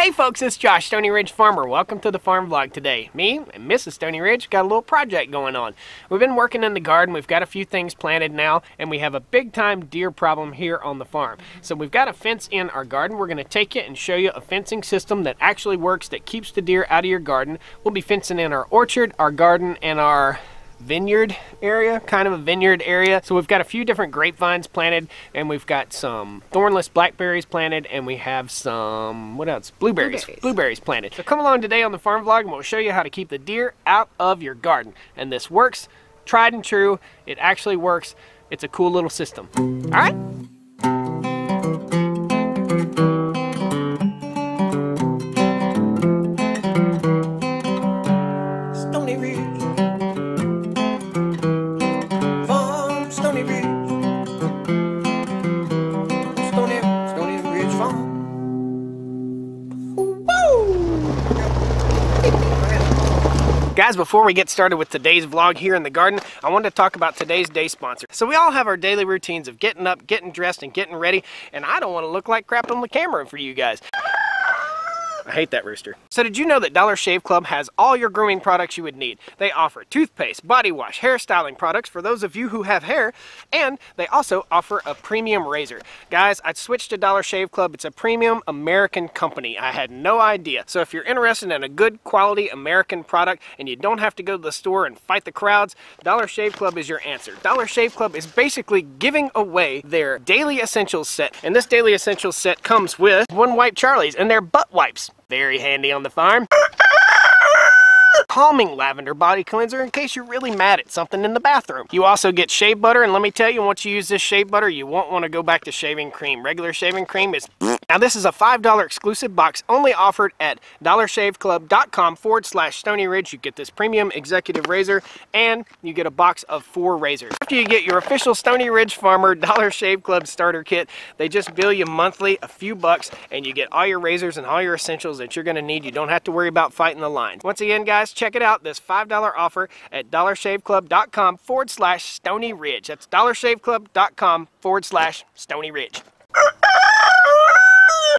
Hey folks, it's Josh, Stony Ridge Farmer. Welcome to the farm vlog today. Me and Mrs. Stony Ridge got a little project going on. We've been working in the garden, we've got a few things planted now, and we have a big time deer problem here on the farm. So we've got a fence in our garden. We're gonna take it and show you a fencing system that actually works, that keeps the deer out of your garden. We'll be fencing in our orchard, our garden, and our vineyard area, kind of a vineyard area. So we've got a few different grapevines planted, and we've got some thornless blackberries planted, and we have some, what else? Blueberries planted. So come along today on the farm vlog and we'll show you how to keep the deer out of your garden. And this works, tried and true. It actually works. It's a cool little system. All right? Stony Ridge. Guys, before we get started with today's vlog here in the garden, I wanted to talk about today's day sponsor. So we all have our daily routines of getting up, getting dressed, and getting ready, and I don't want to look like crap on the camera for you guys. I hate that rooster. So did you know that Dollar Shave Club has all your grooming products you would need? They offer toothpaste, body wash, hair styling products for those of you who have hair, and they also offer a premium razor. Guys, I switched to Dollar Shave Club. It's a premium American company. I had no idea. So if you're interested in a good quality American product and you don't have to go to the store and fight the crowds, Dollar Shave Club is your answer. Dollar Shave Club is basically giving away their Daily Essentials set. And this Daily Essentials set comes with One Wipe Charlies and their butt wipes. Very handy on the farm. Calming lavender body cleanser in case you're really mad at something in the bathroom. You also get shave butter, and let me tell you, once you use this shave butter, you won't want to go back to shaving cream. Regular shaving cream is Now this is a $5 exclusive box only offered at dollarshaveclub.com/Stony Ridge. You get this premium executive razor, and you get a box of 4 razors. After you get your official Stony Ridge Farmer Dollar Shave Club starter kit, they just bill you monthly a few bucks, and you get all your razors and all your essentials that you're going to need. You don't have to worry about fighting the lines. Once again, guys, check it out, this $5 offer at dollarshaveclub.com/Stony Ridge. That's dollarshaveclub.com/Stony Ridge.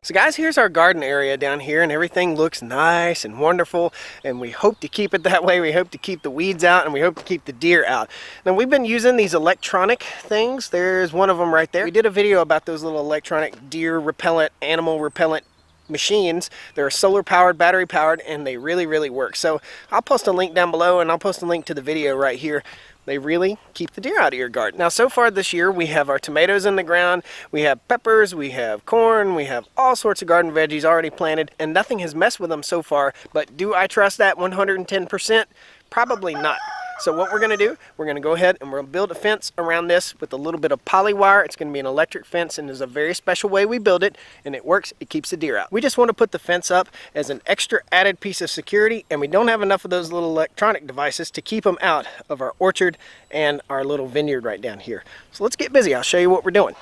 So guys, here's our garden area down here, and everything looks nice and wonderful, and we hope to keep it that way. We hope to keep the weeds out, and we hope to keep the deer out. Now we've been using these electronic things. There's one of them right there. We did a video about those little electronic deer repellent, animal repellent machines. They're solar powered, battery powered, and they really work. So I'll post a link down below, and I'll post a link to the video right here. They really keep the deer out of your garden. Now so far this year we have our tomatoes in the ground, we have peppers, we have corn, we have all sorts of garden veggies already planted, and nothing has messed with them so far. But do I trust that 110%? Probably not. So what we're going to do, we're going to go ahead and we're going to build a fence around this with a little bit of poly wire. It's going to be an electric fence, and there's a very special way we build it, and it works. It keeps the deer out. We just want to put the fence up as an extra added piece of security, and we don't have enough of those little electronic devices to keep them out of our orchard and our little vineyard right down here. So let's get busy. I'll show you what we're doing.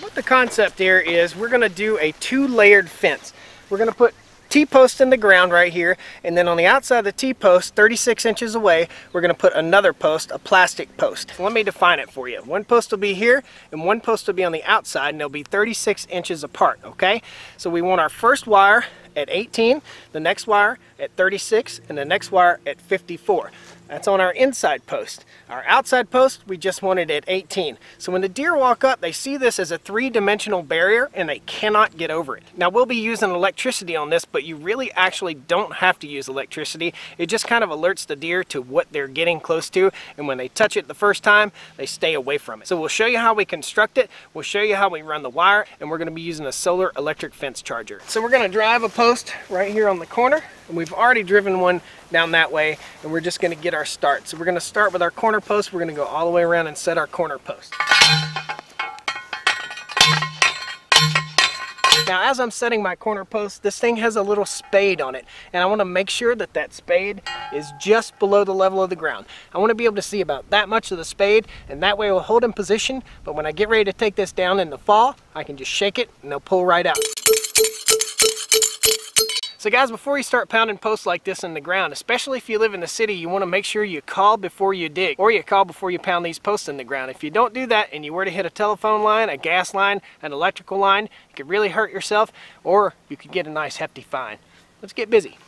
What the concept here is, we're going to do a 2-layered fence. We're going to put T-post in the ground right here, and then on the outside of the T-post, 36 inches away, we're going to put another post, a plastic post. So let me define it for you. One post will be here, and one post will be on the outside, and they'll be 36 inches apart, okay? So we want our first wire at 18, the next wire at 36, and the next wire at 54. That's on our inside post. Our outside post, we just want it at 18. So when the deer walk up, they see this as a 3-dimensional barrier, and they cannot get over it. Now we'll be using electricity on this, but you really actually don't have to use electricity. It just kind of alerts the deer to what they're getting close to, and when they touch it the first time, they stay away from it. So we'll show you how we construct it, we'll show you how we run the wire, and we're going to be using a solar electric fence charger. So we're going to drive a post right here on the corner, and we've already driven one down that way, and we're just going to get our start. So we're going to start with our corner post. We're going to go all the way around and set our corner post. Now as I'm setting my corner post, this thing has a little spade on it, and I want to make sure that that spade is just below the level of the ground. I want to be able to see about that much of the spade, and that way it will hold in position, but when I get ready to take this down in the fall, I can just shake it and they'll pull right out. So guys, before you start pounding posts like this in the ground, especially if you live in the city, you want to make sure you call before you dig, or you call before you pound these posts in the ground. If you don't do that and you were to hit a telephone line, a gas line, an electrical line, you could really hurt yourself, or you could get a nice hefty fine. Let's get busy.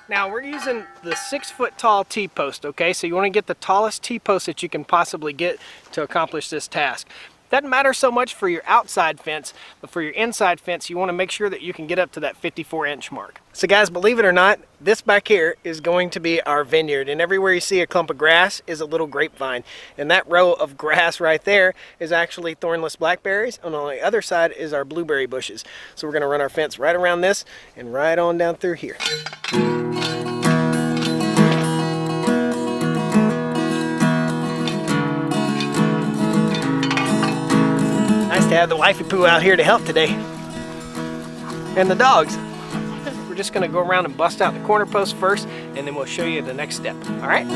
Now we're using the 6-foot tall T-post, okay? So you want to get the tallest T-post that you can possibly get to accomplish this task. Doesn't matter so much for your outside fence, but for your inside fence, you want to make sure that you can get up to that 54-inch mark. So guys, believe it or not, this back here is going to be our vineyard, and everywhere you see a clump of grass is a little grapevine. And that row of grass right there is actually thornless blackberries, and on the other side is our blueberry bushes. So we're going to run our fence right around this and right on down through here. To have the wifey poo out here to help today, and the dogs. We're just going to go around and bust out the corner post first, and then we'll show you the next step. All right.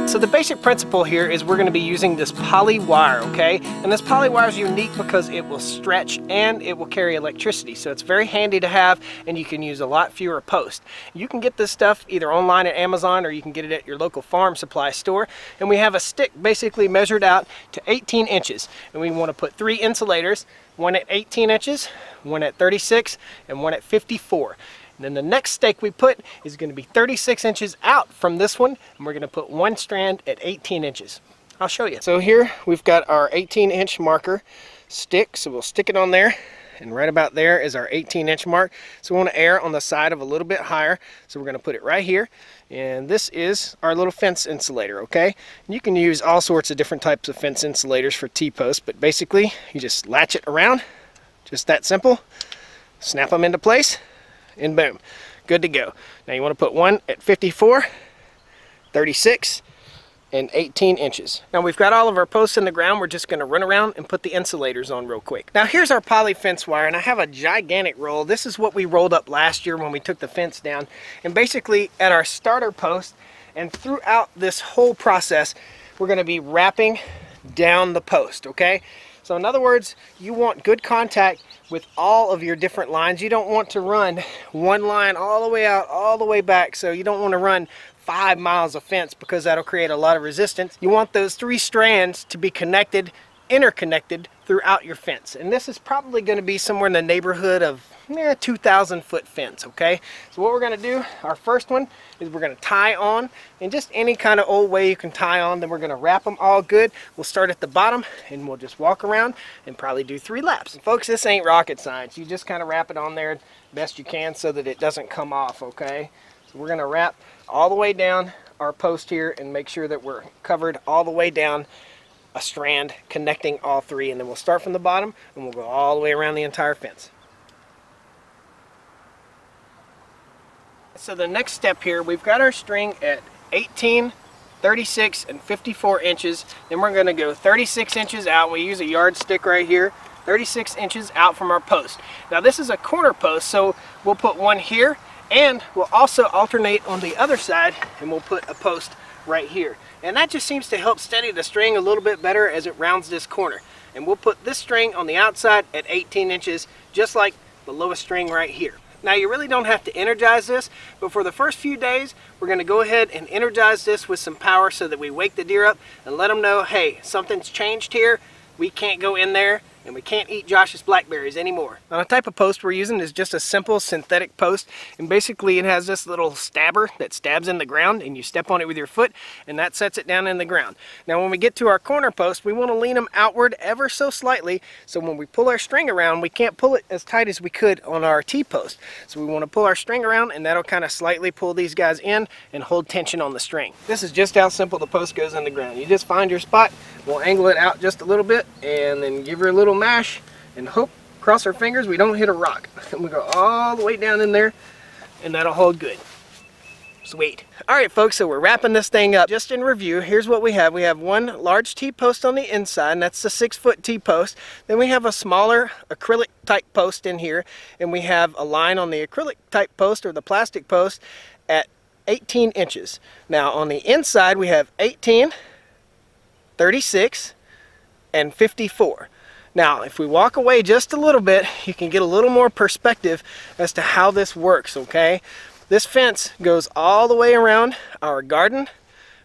So the basic principle here is we're going to be using this poly wire, okay? And this poly wire is unique because it will stretch and it will carry electricity. So it's very handy to have, and you can use a lot fewer posts. You can get this stuff either online at Amazon, or you can get it at your local farm supply store. And we have a stick basically measured out to 18 inches. And we want to put 3 insulators, one at 18 inches, one at 36, and one at 54. And then the next stake we put is going to be 36 inches out from this one, and we're going to put one strand at 18 inches. I'll show you. So here we've got our 18-inch marker stick, so we'll stick it on there, and right about there is our 18-inch mark. So we want to err on the side of a little bit higher, so we're going to put it right here. And this is our little fence insulator, okay? And you can use all sorts of different types of fence insulators for T-posts, but basically you just latch it around, just that simple, snap them into place, and boom, good to go. Now you want to put one at 54, 36, and 18 inches. Now we've got all of our posts in the ground. We're just going to run around and put the insulators on real quick. Now here's our poly fence wire, and I have a gigantic roll. This is what we rolled up last year when we took the fence down. And basically at our starter post and throughout this whole process, we're going to be wrapping down the post, okay? So in other words, you want good contact with all of your different lines. You don't want to run one line all the way out, all the way back. So you don't want to run 5 miles of fence, because that'll create a lot of resistance. You want those 3 strands to be connected, interconnected throughout your fence. And this is probably going to be somewhere in the neighborhood of 2,000 foot fence, okay? So what we're going to do, our first one, is we're going to tie on, and just any kind of old way you can tie on. Then we're going to wrap them all good. We'll start at the bottom, and we'll just walk around and probably do 3 laps. And folks, this ain't rocket science. You just kind of wrap it on there best you can so that it doesn't come off, okay? So we're going to wrap all the way down our post here and make sure that we're covered all the way down a strand connecting all 3, and then we'll start from the bottom and we'll go all the way around the entire fence. So the next step here, we've got our string at 18, 36, and 54 inches. Then we're going to go 36 inches out. We use a yardstick right here, 36 inches out from our post. Now this is a corner post, so we'll put one here, and we'll also alternate on the other side, and we'll put a post right here. And that just seems to help steady the string a little bit better as it rounds this corner. And we'll put this string on the outside at 18 inches, just like the lowest string right here. Now you really don't have to energize this, but for the first few days, we're going to go ahead and energize this with some power so that we wake the deer up and let them know, hey, something's changed here. We can't go in there, and we can't eat Josh's blackberries anymore. Now the type of post we're using is just a simple synthetic post, and basically it has this little stabber that stabs in the ground, and you step on it with your foot, and that sets it down in the ground. Now when we get to our corner post, we want to lean them outward ever so slightly, so when we pull our string around, we can't pull it as tight as we could on our T-post. So we want to pull our string around, and that'll kind of slightly pull these guys in and hold tension on the string. This is just how simple the post goes in the ground. You just find your spot, we'll angle it out just a little bit, and then give her a little mash, and hope, cross our fingers, we don't hit a rock. And we go all the way down in there, and that'll hold good. Sweet. All right, folks, so we're wrapping this thing up. Just in review, here's what we have. We have one large T-post on the inside, and that's the 6-foot T-post. Then we have a smaller acrylic type post in here, and we have a line on the acrylic type post, or the plastic post, at 18 inches. Now on the inside we have 18, 36, and 54. Now if we walk away just a little bit, you can get a little more perspective as to how this works, okay? This fence goes all the way around our garden,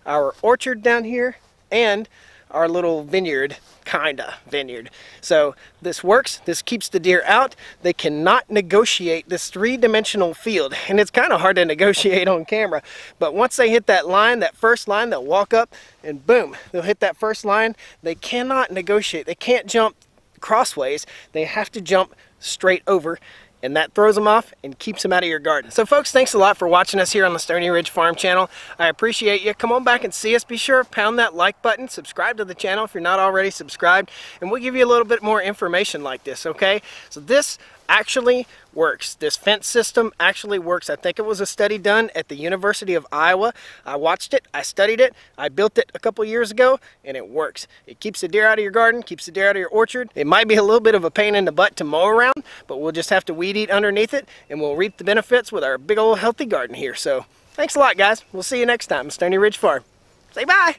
our orchard down here, and our little vineyard, kinda vineyard. So this works, this keeps the deer out. They cannot negotiate this three-dimensional field, and it's kind of hard to negotiate on camera, but once they hit that line, that first line, they'll walk up and boom, they'll hit that first line. They cannot negotiate, they can't jump crossways, they have to jump straight over, and that throws them off and keeps them out of your garden. So folks, thanks a lot for watching us here on the Stony Ridge Farm channel. I appreciate you. Come on back and see us. Be sure to pound that like button, subscribe to the channel if you're not already subscribed, and we'll give you a little bit more information like this, okay? So this actually works. This fence system actually works. I think it was a study done at the University of Iowa. I watched it, I studied it, I built it a couple years ago, and it works. It keeps the deer out of your garden, keeps the deer out of your orchard. It might be a little bit of a pain in the butt to mow around, but we'll just have to weed eat underneath it, and we'll reap the benefits with our big old healthy garden here. So thanks a lot, guys. We'll see you next time, Stony Ridge Farm. Say bye.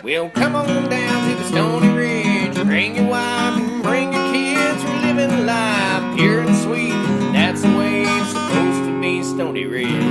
Well, come on down to the Stony Ridge, bring your wife and bring your kids. We're living life pure and sweet. That's the way it's supposed to be, Stony Ridge.